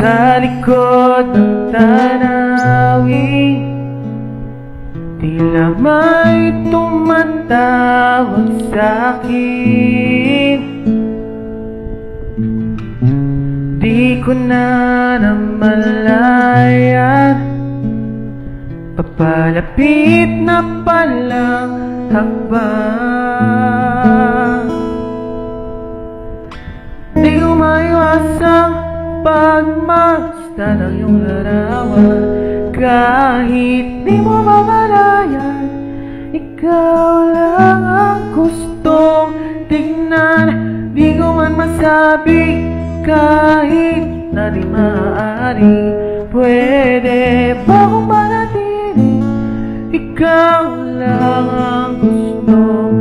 Sa likod ng tanawin, tila may tumatawag sa'kin. Di ko na namalayan, papalapit na palang hakbang. Di ko maiwasang pagmasdan ng iyong larawan. Kahit di mo mamalayan, ikaw lang ang gustong tignan. Di ko man masabi kahit na di maaari, pwede ba kung manatili? Ikaw lang ang gustong